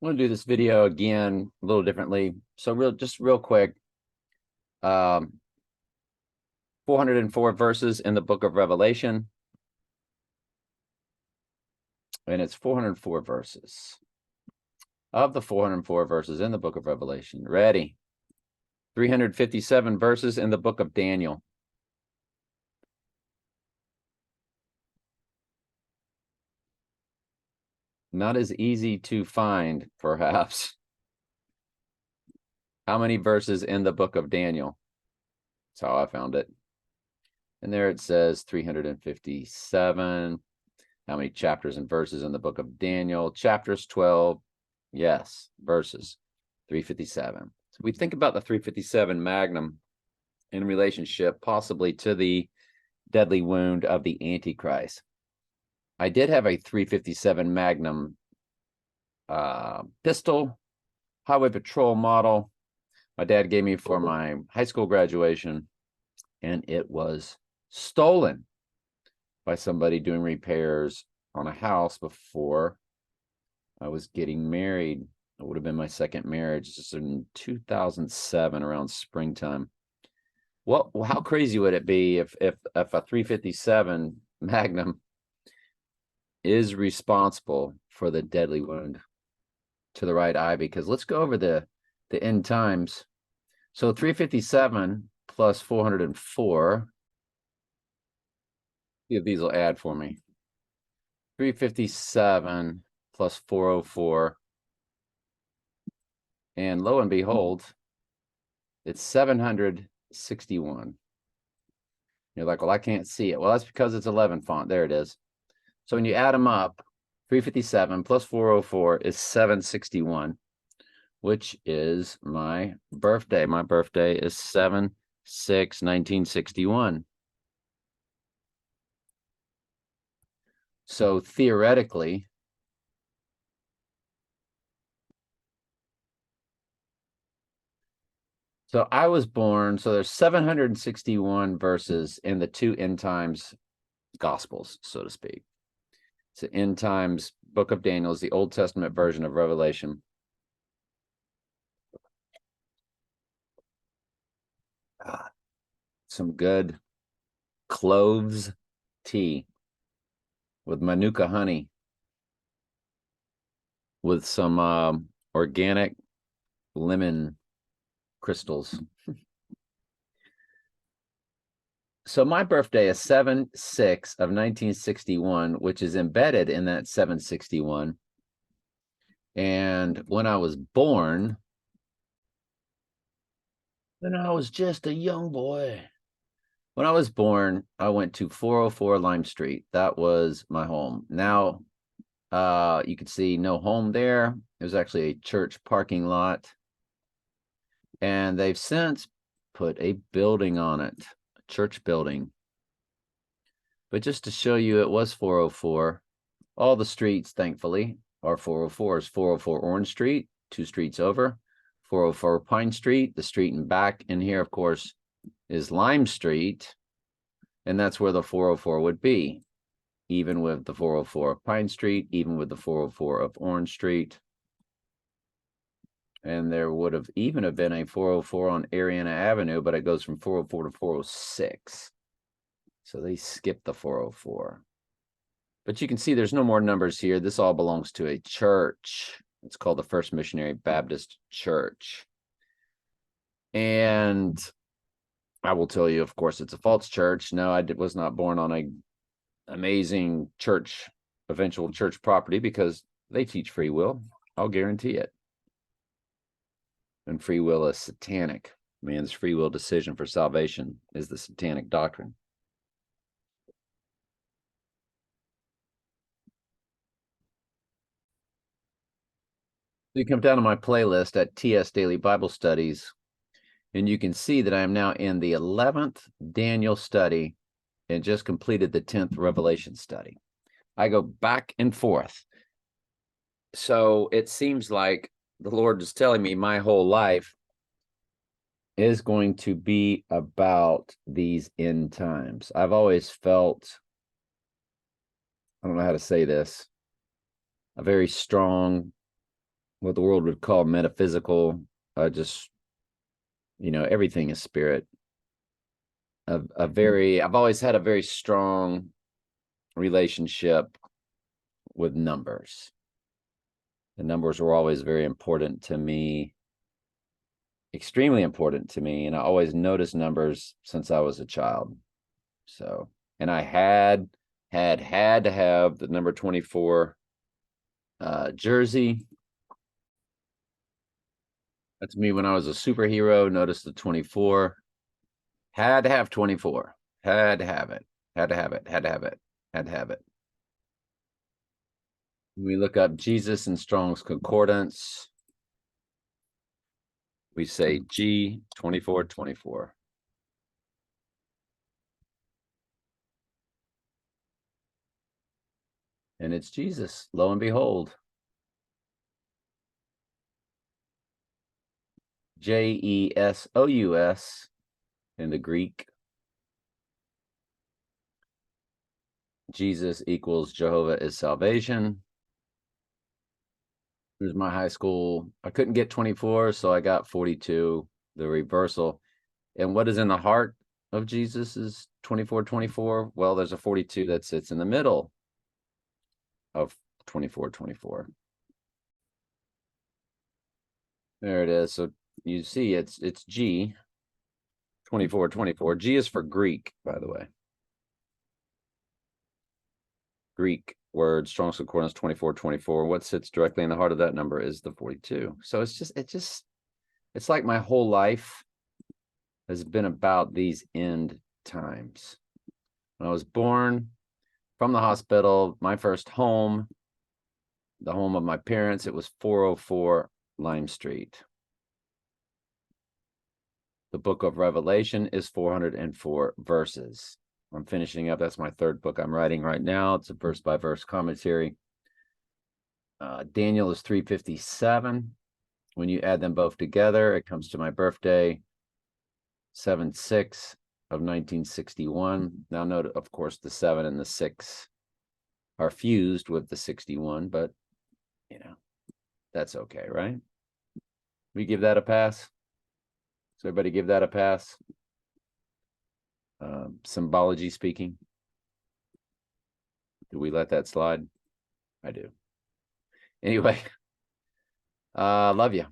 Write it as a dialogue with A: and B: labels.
A: I'm going to do this video again a little differently. So real quick, 404 verses in the book of Revelation. And it's 404 verses. Of the 404 verses in the book of Revelation, ready? 357 verses in the book of Daniel. Not as easy to find, perhaps. How many verses in the book of Daniel? That's how I found it. And there it says 357. How many chapters and verses in the book of Daniel? Chapters 12. Yes, verses 357. So we think about the 357 Magnum in relationship possibly to the deadly wound of the Antichrist. I did have a 357 Magnum pistol, highway patrol model. My dad gave me for my high school graduation, and it was stolen by somebody doing repairs on a house before I was getting married. It would have been my second marriage. This is in 2007, around springtime. Well, how crazy would it be if a 357 Magnum is responsible for the deadly wound to the right eye? Because let's go over the end times. So 357 plus 404. See if these will add for me. 357 plus 404. And lo and behold, it's 761. You're like, well, I can't see it. Well, that's because it's 11 font. There it is. So when you add them up, 357 plus 404 is 761, which is my birthday. My birthday is 7/6/1961. So theoretically, so I was born, so there's 761 verses in the two end times gospels, so to speak. It's the end times book of Daniel, is the Old Testament version of Revelation. Some good cloves tea with Manuka honey with some organic lemon crystals. So my birthday is 7/6/1961, which is embedded in that 761. And when I was born, when I was just a young boy, when I was born, I went to 404 Lime Street. That was my home. Now, you can see no home there. It was actually a church parking lot. And they've since put a building on it, a church building. But just to show you, it was 404. All the streets, thankfully, are 404s. 404 Orange Street, 2 streets over. 404 Pine Street, the street in back in here, of course, is Lime Street. And that's where the 404 would be, even with the 404 of Pine Street, even with the 404 of Orange Street. And there would have even have been a 404 on Ariana Avenue, but it goes from 404 to 406. So they skipped the 404. But you can see there's no more numbers here. This all belongs to a church. It's called the First Missionary Baptist Church. And I will tell you, of course, it's a false church. No, I was not born on a amazing church, eventual church property, because they teach free will. I'll guarantee it. And free will is satanic. Man's free will decision for salvation is the satanic doctrine. You come down to my playlist at TS Daily Bible Studies, and you can see that I am now in the 11th Daniel study and just completed the 10th Revelation study. I go back and forth. So it seems like the Lord is telling me my whole life is going to be about these end times. I've always felt, I don't know how to say this, a very strong what the world would call metaphysical. Just, everything is spirit. I've always had a very strong relationship with numbers. The numbers were always very important to me, extremely important to me. And I always noticed numbers since I was a child. So, and I had to have the number 24 jersey. That's me when I was a superhero. Noticed the 24. Had to have 24. Had to have it. Had to have it. Had to have it. Had to have it. When we look up Jesus in Strong's Concordance, we say G 2424. And it's Jesus, lo and behold. Jesus in the Greek. Jesus equals Jehovah is salvation. Here's my high school. I couldn't get 24, so I got 42, the reversal. And what is in the heart of Jesus is 2424. Well, there's a 42 that sits in the middle of 2424. There it is. So you see it's G 2424. G is for Greek, by the way. Greek word, Strong's Concordance 2424. What sits directly in the heart of that number is the 42. So it's like my whole life has been about these end times. When I was born from the hospital, my first home, the home of my parents, it was 404 Lime Street. The book of Revelation is 404 verses. I'm finishing up. That's my third book I'm writing right now. It's a verse by verse commentary. Daniel is 357. When you add them both together, it comes to my birthday, 7/6 of 1961. Now note, of course, the 7 and the 6 are fused with the 61, but that's okay, right? We give that a pass. So everybody give that a pass. Symbology speaking. Do we let that slide? I do. Anyway, love you.